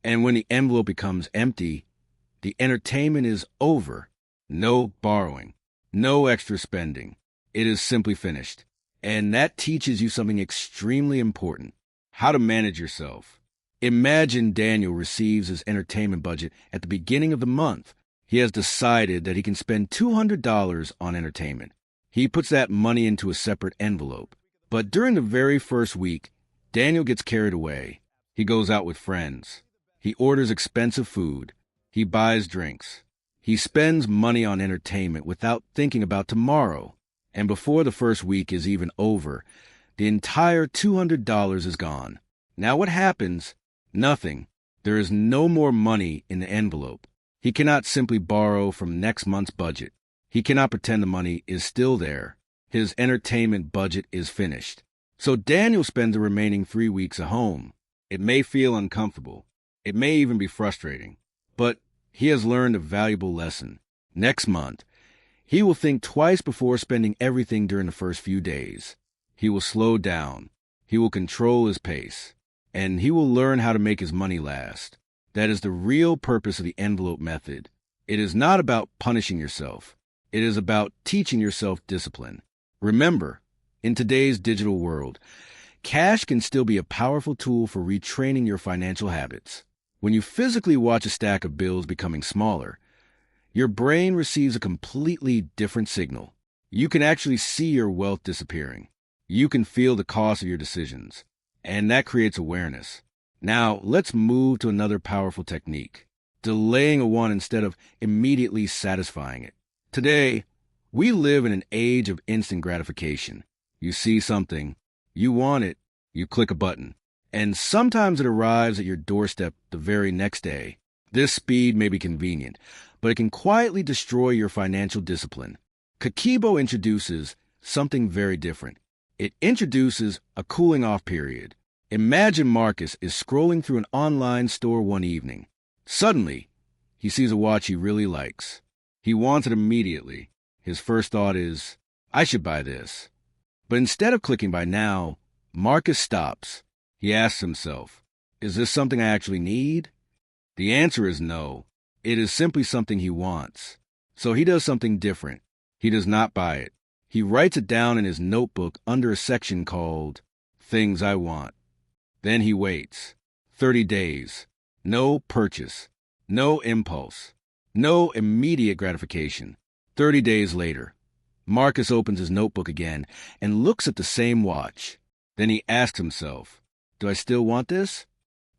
And when the envelope becomes empty, the entertainment is over. No borrowing, no extra spending. It is simply finished. And that teaches you something extremely important: how to manage yourself. Imagine Daniel receives his entertainment budget at the beginning of the month. He has decided that he can spend $200 on entertainment. He puts that money into a separate envelope. But during the very first week, Daniel gets carried away. He goes out with friends. He orders expensive food. He buys drinks. He spends money on entertainment without thinking about tomorrow. And before the first week is even over, the entire $200 is gone. Now what happens? Nothing. There is no more money in the envelope. He cannot simply borrow from next month's budget. He cannot pretend the money is still there. His entertainment budget is finished. So Daniel spends the remaining 3 weeks at home. It may feel uncomfortable. It may even be frustrating. But he has learned a valuable lesson. Next month, he will think twice before spending everything during the first few days. He will slow down. He will control his pace. And he will learn how to make his money last. That is the real purpose of the envelope method. It is not about punishing yourself. It is about teaching yourself discipline. Remember, in today's digital world, cash can still be a powerful tool for retraining your financial habits. When you physically watch a stack of bills becoming smaller, your brain receives a completely different signal. You can actually see your wealth disappearing. You can feel the cost of your decisions. And that creates awareness. Now, let's move to another powerful technique: delaying a want instead of immediately satisfying it. Today, we live in an age of instant gratification. You see something, you want it, you click a button, and sometimes it arrives at your doorstep the very next day. This speed may be convenient, but it can quietly destroy your financial discipline. Kakebo introduces something very different. It introduces a cooling-off period. Imagine Marcus is scrolling through an online store one evening. Suddenly, he sees a watch he really likes. He wants it immediately. His first thought is, I should buy this. But instead of clicking buy now, Marcus stops. He asks himself, is this something I actually need? The answer is no. It is simply something he wants. So he does something different. He does not buy it. He writes it down in his notebook under a section called Things I Want. Then he waits. 30 days. No purchase. No impulse. No immediate gratification. 30 days later, Marcus opens his notebook again and looks at the same watch. Then he asks himself, do I still want this?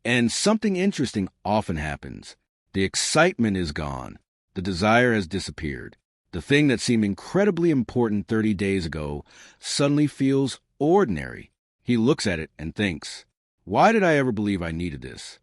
And something interesting often happens. The excitement is gone. The desire has disappeared. The thing that seemed incredibly important 30 days ago suddenly feels ordinary. He looks at it and thinks, why did I ever believe I needed this?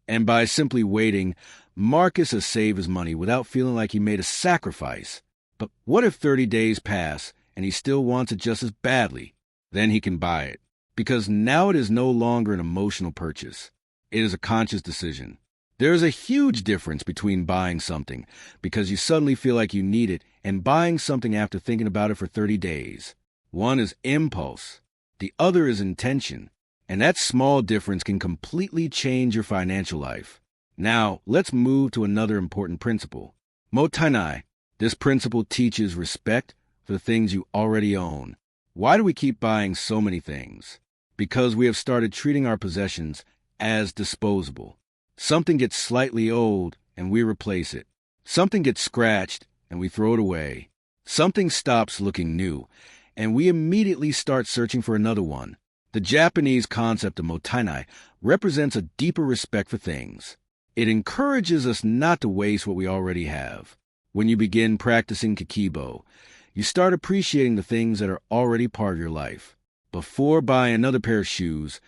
And by simply waiting, Marcus has saved his money without feeling like he made a sacrifice. But what if 30 days pass and he still wants it just as badly? Then he can buy it, because now it is no longer an emotional purchase. It is a conscious decision. There is a huge difference between buying something because you suddenly feel like you need it and buying something after thinking about it for 30 days. One is impulse. The other is intention. And that small difference can completely change your financial life. Now, let's move to another important principle. Motivational. This principle teaches respect for the things you already own. Why do we keep buying so many things? Because we have started treating our possessions as disposable. Something gets slightly old and we replace it. Something gets scratched and we throw it away. Something stops looking new and we immediately start searching for another one. The Japanese concept of motivational represents a deeper respect for things. It encourages us not to waste what we already have. When you begin practicing Kakebo, you start appreciating the things that are already part of your life. Before buying another pair of shoes,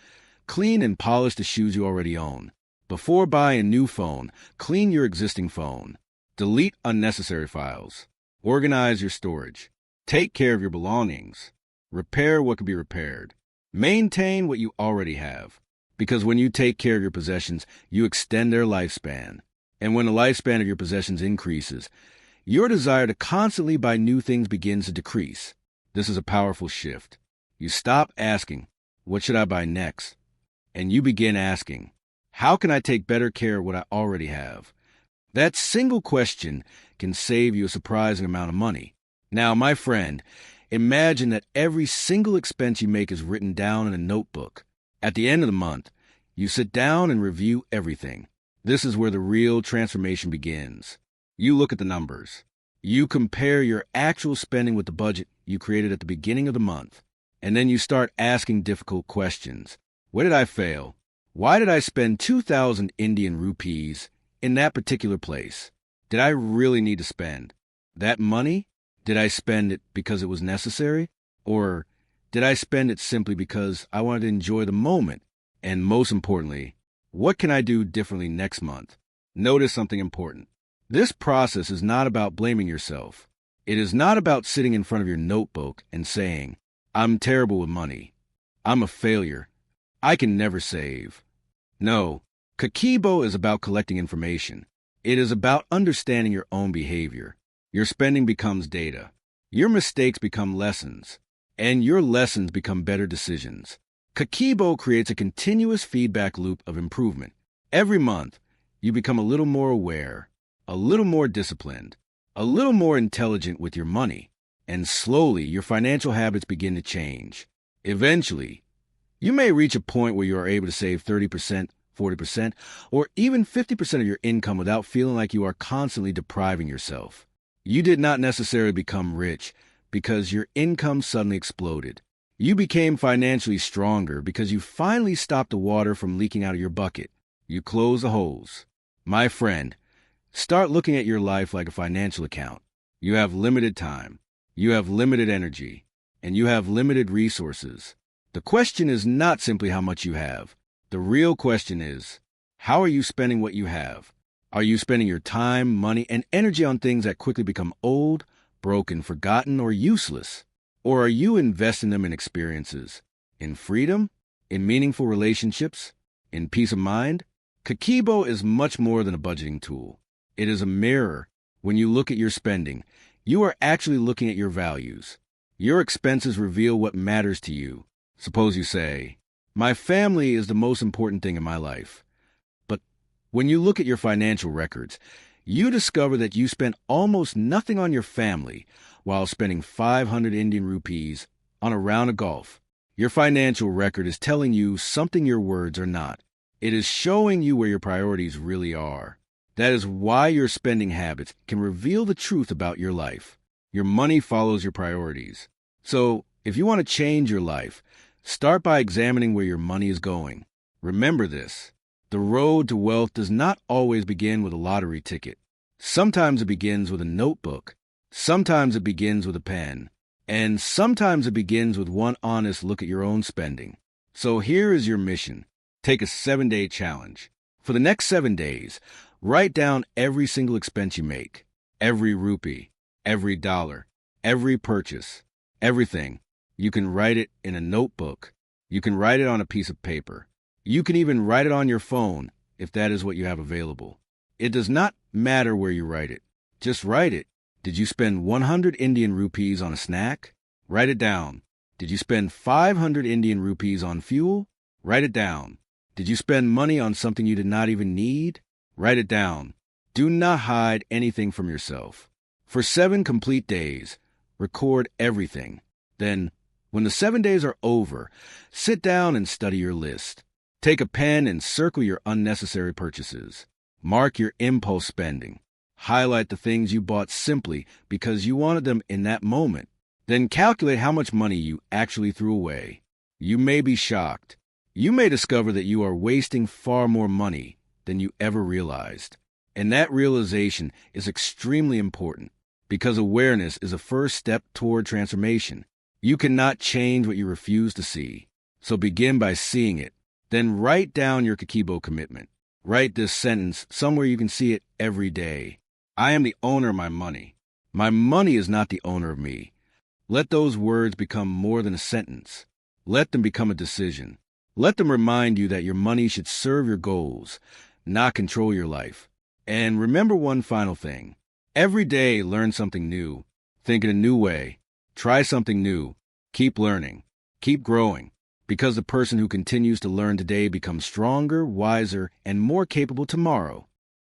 clean and polish the shoes you already own. Before buying a new phone, clean your existing phone. Delete unnecessary files. Organize your storage. Take care of your belongings. Repair what can be repaired. Maintain what you already have. Because when you take care of your possessions, you extend their lifespan. And when the lifespan of your possessions increases, your desire to constantly buy new things begins to decrease. This is a powerful shift. You stop asking, what should I buy next? And you begin asking, How can I take better care of what I already have? That single question can save you a surprising amount of money. Now, my friend, imagine that every single expense you make is written down in a notebook. At the end of the month, you sit down and review everything. This is where the real transformation begins. You look at the numbers. You compare your actual spending with the budget you created at the beginning of the month. And then you start asking difficult questions. Where did I fail? Why did I spend 2,000 Indian rupees in that particular place? Did I really need to spend that money? Did I spend it because it was necessary? Or did I spend it simply because I wanted to enjoy the moment? And most importantly, what can I do differently next month? Notice something important. This process is not about blaming yourself. It is not about sitting in front of your notebook and saying, I'm terrible with money. I'm a failure. I can never save. No, Kakebo is about collecting information. It is about understanding your own behavior. Your spending becomes data. Your mistakes become lessons. And your lessons become better decisions. Kakebo creates a continuous feedback loop of improvement. Every month, you become a little more aware, a little more disciplined, a little more intelligent with your money, and slowly your financial habits begin to change. Eventually, you may reach a point where you are able to save 30%, 40%, or even 50% of your income without feeling like you are constantly depriving yourself. You did not necessarily become rich because your income suddenly exploded. You became financially stronger because you finally stopped the water from leaking out of your bucket. You closed the holes. My friend, start looking at your life like a financial account. You have limited time, you have limited energy, and you have limited resources. The question is not simply how much you have. The real question is, how are you spending what you have? Are you spending your time, money, and energy on things that quickly become old, broken, forgotten, or useless? Or are you investing them in experiences, in freedom, in meaningful relationships, in peace of mind? Kakebo is much more than a budgeting tool. It is a mirror. When you look at your spending, you are actually looking at your values. Your expenses reveal what matters to you. Suppose you say, my family is the most important thing in my life. But when you look at your financial records, you discover that you spent almost nothing on your family while spending 500 Indian rupees on a round of golf. Your financial record is telling you something your words are not. It is showing you where your priorities really are. That is why your spending habits can reveal the truth about your life. Your money follows your priorities. So, if you want to change your life, start by examining where your money is going. Remember this. The road to wealth does not always begin with a lottery ticket. Sometimes it begins with a notebook. Sometimes it begins with a pen. And sometimes it begins with one honest look at your own spending. So here is your mission. Take a 7-day challenge. For the next 7 days, write down every single expense you make. Every rupee, every dollar, every purchase, everything. You can write it in a notebook. You can write it on a piece of paper. You can even write it on your phone if that is what you have available. It does not matter where you write it. Just write it. Did you spend 100 Indian rupees on a snack? Write it down. Did you spend 500 Indian rupees on fuel? Write it down. Did you spend money on something you did not even need? Write it down. Do not hide anything from yourself. For 7 complete days, record everything. Then, when the 7 days are over, sit down and study your list. Take a pen and circle your unnecessary purchases. Mark your impulse spending. Highlight the things you bought simply because you wanted them in that moment. Then calculate how much money you actually threw away. You may be shocked. You may discover that you are wasting far more money than you ever realized. And that realization is extremely important because awareness is a first step toward transformation. You cannot change what you refuse to see. So begin by seeing it. Then write down your Kakebo commitment. Write this sentence somewhere you can see it every day. I am the owner of my money. My money is not the owner of me. Let those words become more than a sentence. Let them become a decision. Let them remind you that your money should serve your goals, not control your life. And remember one final thing. Every day, learn something new. Think in a new way. Try something new. Keep learning. Keep growing. Because the person who continues to learn today becomes stronger, wiser, and more capable tomorrow.